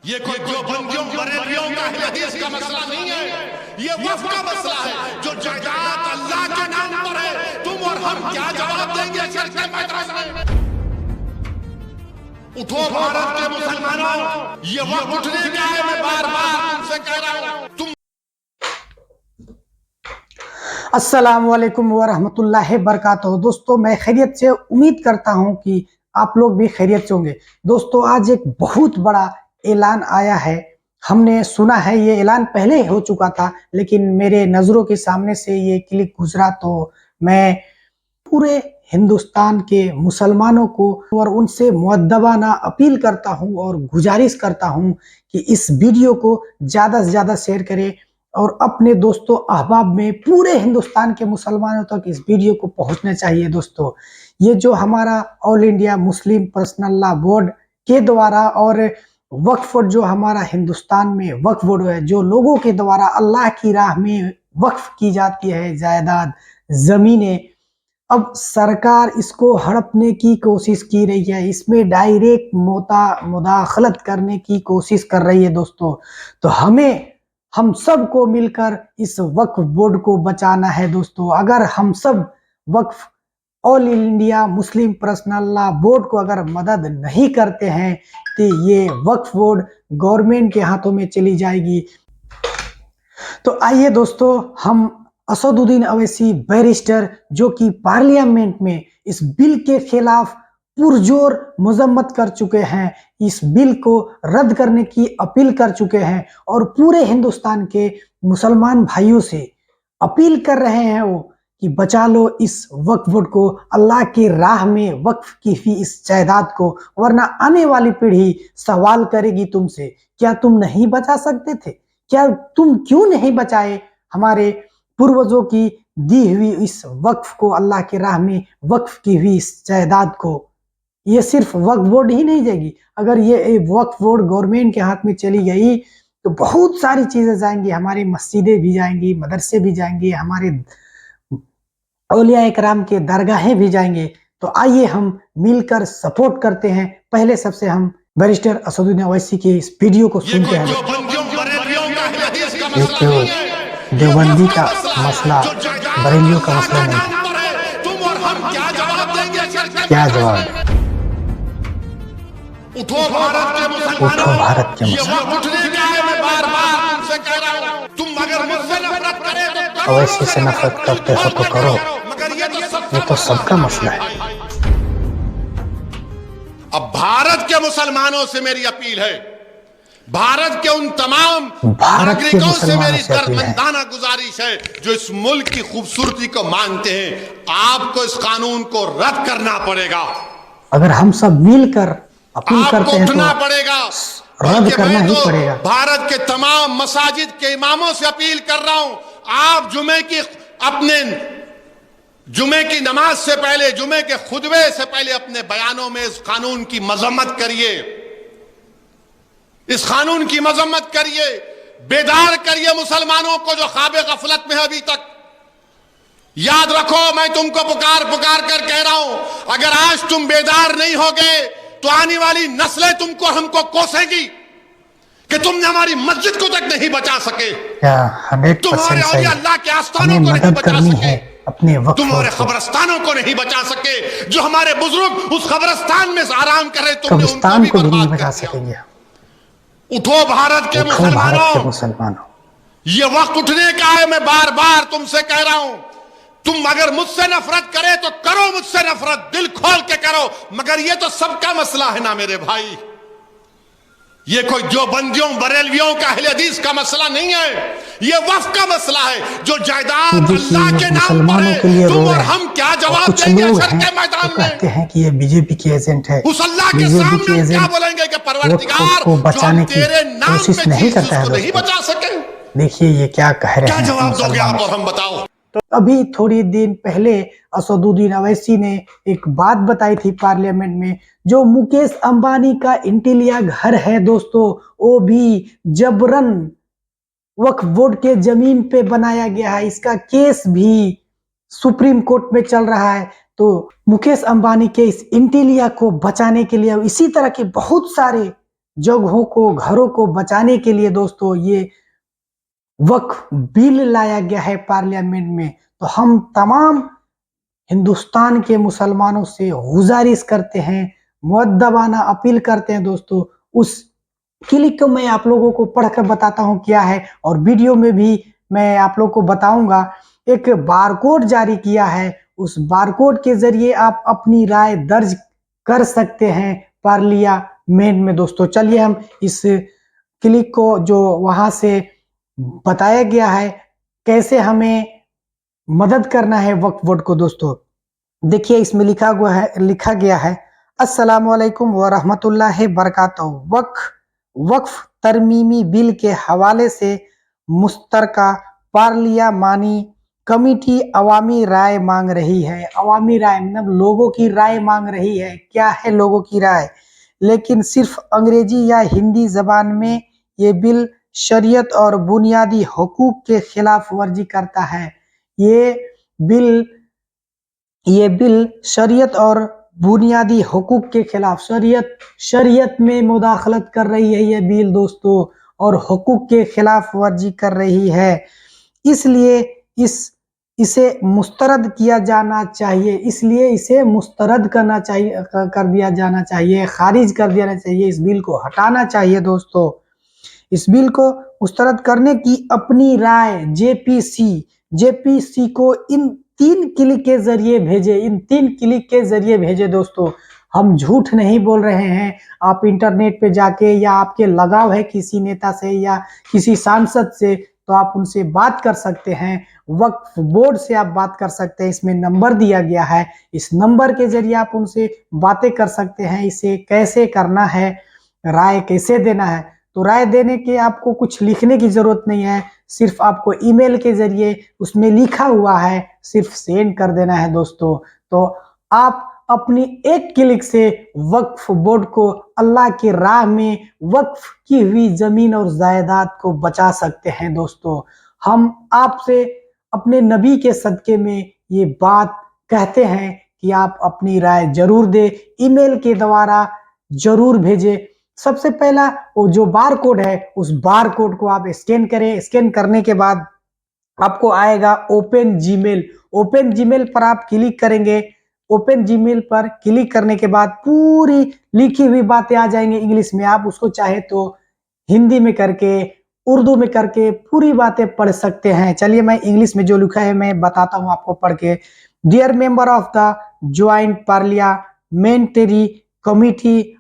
ये कोई जो बंदियों बरेलियों का अहले हदीस का मसला नहीं है, ये वक्फ का मसला है। जो जायदाद अल्लाह के नाम पर है, तुम और हम क्या जवाब देंगे शर के मैदान में? उठो भारत के मुसलमानों, ये वक्त उठने का है। मैं बार बार तुमसे कह रहा हूं, तुम अस्सलाम वालेकुम वरहमतुल्लाहि बरकातहू। दोस्तों, मैं खैरियत से उम्मीद करता हूं कि आप लोग भी खैरियत से होंगे। दोस्तों, आज एक बहुत बड़ा ऐलान आया है। हमने सुना है ये ऐलान पहले हो चुका था, लेकिन मेरे नज़रों के सामने से ये क्लिप गुजरा तो मैं पूरे हिंदुस्तान के मुसलमानों को और उनसे मुअद्दबाना अपील करता हूं और गुजारिश करता हूं कि इस वीडियो को ज़्यादा से ज़्यादा शेयर करें और अपने दोस्तों अहबाब में पूरे हिंदुस्तान के मुसलमानों तक इस वीडियो को पहुंचना चाहिए। दोस्तों, ये जो हमारा all India Muslim personal law board के द्वारा और वक्फ बोर्ड जो हमारा हिंदुस्तान में वक्फ बोर्ड है, जो लोगों के द्वारा अल्लाह की राह में वक्फ की जाती है जायदाद ज़मीनें, अब सरकार इसको हड़पने की कोशिश की रही है, इसमें डायरेक्ट मुदाखलत करने की कोशिश कर रही है। दोस्तों, तो हम सबको मिलकर इस वक्फ बोर्ड को बचाना है। दोस्तों, अगर हम सब Waqf all India Muslim personal law board को अगर मदद नहीं करते हैं तो ये वक्फ बोर्ड गवर्नमेंट के हाथों में चली जाएगी। तो आइए दोस्तों, हम असदुद्दीन अवैसी बैरिस्टर, जो कि पार्लियामेंट में इस बिल के खिलाफ पुरजोर मजम्मत कर चुके हैं, इस बिल को रद्द करने की अपील कर चुके हैं और पूरे हिंदुस्तान के मुसलमान भाइयों से अपील कर रहे हैं वो कि बचा लो इस वक्फ बोर्ड को, अल्लाह की राह में वक्फ की हुई इस जायदाद को, वरना आने वाली पीढ़ी सवाल करेगी तुमसे, क्या तुम नहीं बचा सकते थे? क्या तुम क्यों नहीं बचाए हमारे पूर्वजों की दी हुई इस वक्फ को, अल्लाह की राह में वक्फ की हुई इस जायदाद को? ये सिर्फ वक्फ बोर्ड ही नहीं देगी, अगर ये वक्फ बोर्ड गवर्नमेंट के हाथ में चली गई तो बहुत सारी चीजें जाएंगी, हमारी मस्जिदें भी जाएंगी, मदरसे भी जाएंगे, हमारे औलिया इकराम के दरगाहें भी जाएंगे। तो आइए हम मिलकर सपोर्ट करते हैं। पहले सबसे हम बैरिस्टर असदुद्दीन अवैसी की इस वीडियो को सुनते हैं। देवबंदी का मसला बरेलियों का मसला नहीं, तुम और हम क्या जवाब देंगे शर के क्या जवाब? उठो भारत के मुसलमानों, उठो भारत के ये वक्त उठने का है। मैं बार बार तुमसे कह रहा हूं, तुम अगर मुझसे नफरत करे तो करो, अवैसी से नफरत करते हो तो करो, मगर ये तो सबका मसला है। अब भारत के मुसलमानों से मेरी अपील है, भारत के उन तमाम भारत के नागरिकों से मुसलमानों मेरी से अपील है, दर्दमंदाना गुजारिश है जो इस मुल्क की खूबसूरती को मांगते हैं, आपको इस कानून को रद्द करना पड़ेगा। अगर हम सब मिलकर अपील आपको करते हैं उठना तो पड़ेगा, रद्द करना ही पड़ेगा। भारत के तमाम मसाजिद के इमामों से अपील कर रहा हूं, आप जुमे की नमाज से पहले, जुमे के खुतबे से पहले अपने बयानों में इस कानून की मजम्मत करिए, इस कानून की मजम्मत करिए, बेदार करिए मुसलमानों को जो ख्वाब गफलत में है अभी तक। याद रखो, मैं तुमको पुकार पुकार कर कह रहा हूं, अगर आज तुम बेदार नहीं हो गए तो आने वाली नस्लें तुमको हमको कोसेंगी कि तुमने हमारी मस्जिद को तक नहीं बचा सके, तुम्हारे और अल्लाह के आस्थानों को नहीं बचा सके, अपने वक्त तुम्हारे कब्रस्तानों को नहीं बचा सके, जो हमारे बुजुर्ग उस कब्रस्तान में आराम कर रहे, तुमने उनको भी नहीं बर्बाद बचा कर सकेंगे। दिया। उठो भारत के मुसलमानों, ये वक्त उठने का है। मैं बार बार तुमसे कह रहा हूं, तुम अगर मुझसे नफरत करे तो करो मुझसे नफरत, दिल खोल के करो, मगर ये तो सबका मसला है ना मेरे भाई। ये कोई जो बंदियों बरेलवियों का अहले हदीस का मसला नहीं है, ये वक्फ का मसला है। जो जायदाद अल्लाह के नाम पर है, तुम और हम क्या जवाब देंगे शर के मैदान में? कहते हैं कि ये बीजेपी के एजेंट है, उस अल्लाह के सामने क्या बोलेंगे कि परवरदिगार को बचाने की तेरे नाम कोशिश पे नहीं करता है। नहीं बचा सके, देखिए ये क्या कह रहे क्या हैं। जवाब दोगे आप और हम बताओ। तो अभी थोड़ी दिन पहले असदुद्दीन अवैसी ने एक बात बताई थी पार्लियामेंट में, जो मुकेश अंबानी का इंटीरिया घर है दोस्तों, वो भी जबरन वक्फ बोर्ड के जमीन पे बनाया गया है, इसका केस भी सुप्रीम कोर्ट में चल रहा है। तो मुकेश अंबानी के इस इंटीरिया को बचाने के लिए, इसी तरह के बहुत सारे जगहों को, घरों को बचाने के लिए दोस्तों ये वक्फ बिल लाया गया है पार्लियामेंट में। तो हम तमाम हिंदुस्तान के मुसलमानों से गुजारिश करते हैं, मुअद्दबाना अपील करते हैं दोस्तों, उस क्लिक को मैं आप लोगों को पढ़कर बताता हूं क्या है, और वीडियो में भी मैं आप लोगों को बताऊंगा। एक बारकोड जारी किया है, उस बारकोड के जरिए आप अपनी राय दर्ज कर सकते हैं पार्लियामेंट में दोस्तों। चलिए हम इस क्लिक को जो वहां से बताया गया है कैसे हमें मदद करना है वक्फ बोर्ड को दोस्तों, देखिए इसमें लिखा गया है अस्सलाम वालेकुम व रहमतुल्लाहि बरकातहू। वक्फ तरमीमी बिल के हवाले से मुश्तरका पार्लियामानी कमेटी अवामी राय मांग रही है। अवामी राय मतलब लोगों की राय मांग रही है। क्या है लोगों की राय? लेकिन सिर्फ अंग्रेजी या हिंदी जबान में ये बिल शरीयत और बुनियादी हकूक के खिलाफ वर्जी करता है। ये बिल शरीयत और बुनियादी हकूक के खिलाफ, शरीयत में मुदाखलत कर रही है ये बिल दोस्तों, और हकूक के खिलाफ वर्जी कर रही है। इसलिए इसे मुस्तरद किया जाना चाहिए, इसलिए इसे मुस्तरद करना चाहिए, कर दिया जाना चाहिए, खारिज कर देना चाहिए, इस बिल को हटाना चाहिए दोस्तों। इस बिल को मुस्तरद करने की अपनी राय जेपीसी को इन 3 क्लिक के जरिए भेजे दोस्तों। हम झूठ नहीं बोल रहे हैं। आप इंटरनेट पे जाके, या आपके लगाव है किसी नेता से या किसी सांसद से, तो आप उनसे बात कर सकते हैं। वक्फ बोर्ड से आप बात कर सकते हैं, इसमें नंबर दिया गया है, इस नंबर के जरिए आप उनसे बातें कर सकते हैं। इसे कैसे करना है, राय कैसे देना है, तो राय देने के आपको कुछ लिखने की जरूरत नहीं है, सिर्फ आपको ईमेल के जरिए उसमें लिखा हुआ है, सिर्फ सेंड कर देना है दोस्तों। तो आप अपनी एक क्लिक से वक्फ बोर्ड को अल्लाह की राह में वक्फ की हुई जमीन और जायदाद को बचा सकते हैं दोस्तों। हम आपसे अपने नबी के सदके में ये बात कहते हैं कि आप अपनी राय जरूर दें, ईमेल के द्वारा जरूर भेजें। सबसे पहला वो जो बार कोड है, उस बार कोड को आप स्कैन करें। स्कैन करने के बाद आपको आएगा ओपन जीमेल पर आप क्लिक करेंगे। ओपन जीमेल पर क्लिक करने के बाद पूरी लिखी हुई बातें आ जाएंगी इंग्लिश में। आप उसको चाहे तो हिंदी में करके, उर्दू में करके पूरी बातें पढ़ सकते हैं। चलिए मैं इंग्लिश में जो लिखा है मैं बताता हूं आपको पढ़ के। Dear member of the joint parliamentary committee,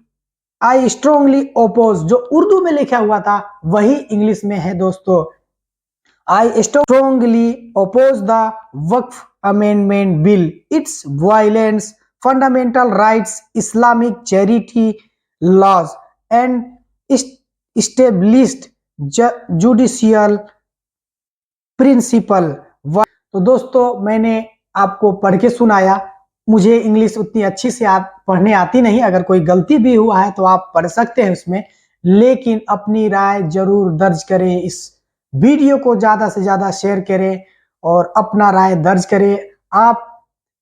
I strongly oppose, जो उर्दू में लिखा हुआ था वही इंग्लिश में है दोस्तों। I strongly oppose the Waqf amendment bill, it's violates fundamental rights, Islamic charity laws and established judicial principle. तो दोस्तों मैंने आपको पढ़ के सुनाया। मुझे इंग्लिश उतनी अच्छी से पढ़ने आती नहीं, अगर कोई गलती भी हुआ है तो आप पढ़ सकते हैं उसमें, लेकिन अपनी राय जरूर दर्ज करें। इस वीडियो को ज्यादा से ज्यादा शेयर करें और अपना राय दर्ज करें। आप,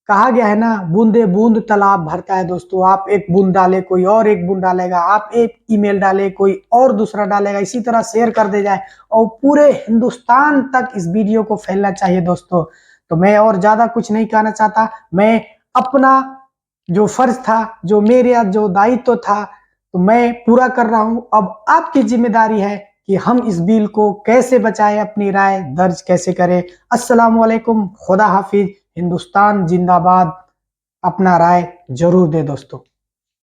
कहा गया है ना, बूंदे बूंद तालाब भरता है दोस्तों। आप एक बूंद डाले, कोई और एक बूंद डालेगा, आप एक ईमेल डाले, कोई और दूसरा डालेगा, इसी तरह शेयर कर दे जाए और पूरे हिंदुस्तान तक इस वीडियो को फैलना चाहिए दोस्तों। तो मैं और ज्यादा कुछ नहीं कहना चाहता, मैं अपना जो फर्ज था, जो मेरा जो दायित्व था, तो मैं पूरा कर रहा हूं। अब आपकी जिम्मेदारी है कि हम इस बिल को कैसे बचाएं, अपनी राय दर्ज कैसे करें। अस्सलाम वालेकुम, खुदा हाफिज, हिंदुस्तान जिंदाबाद। अपना राय जरूर दे दोस्तों।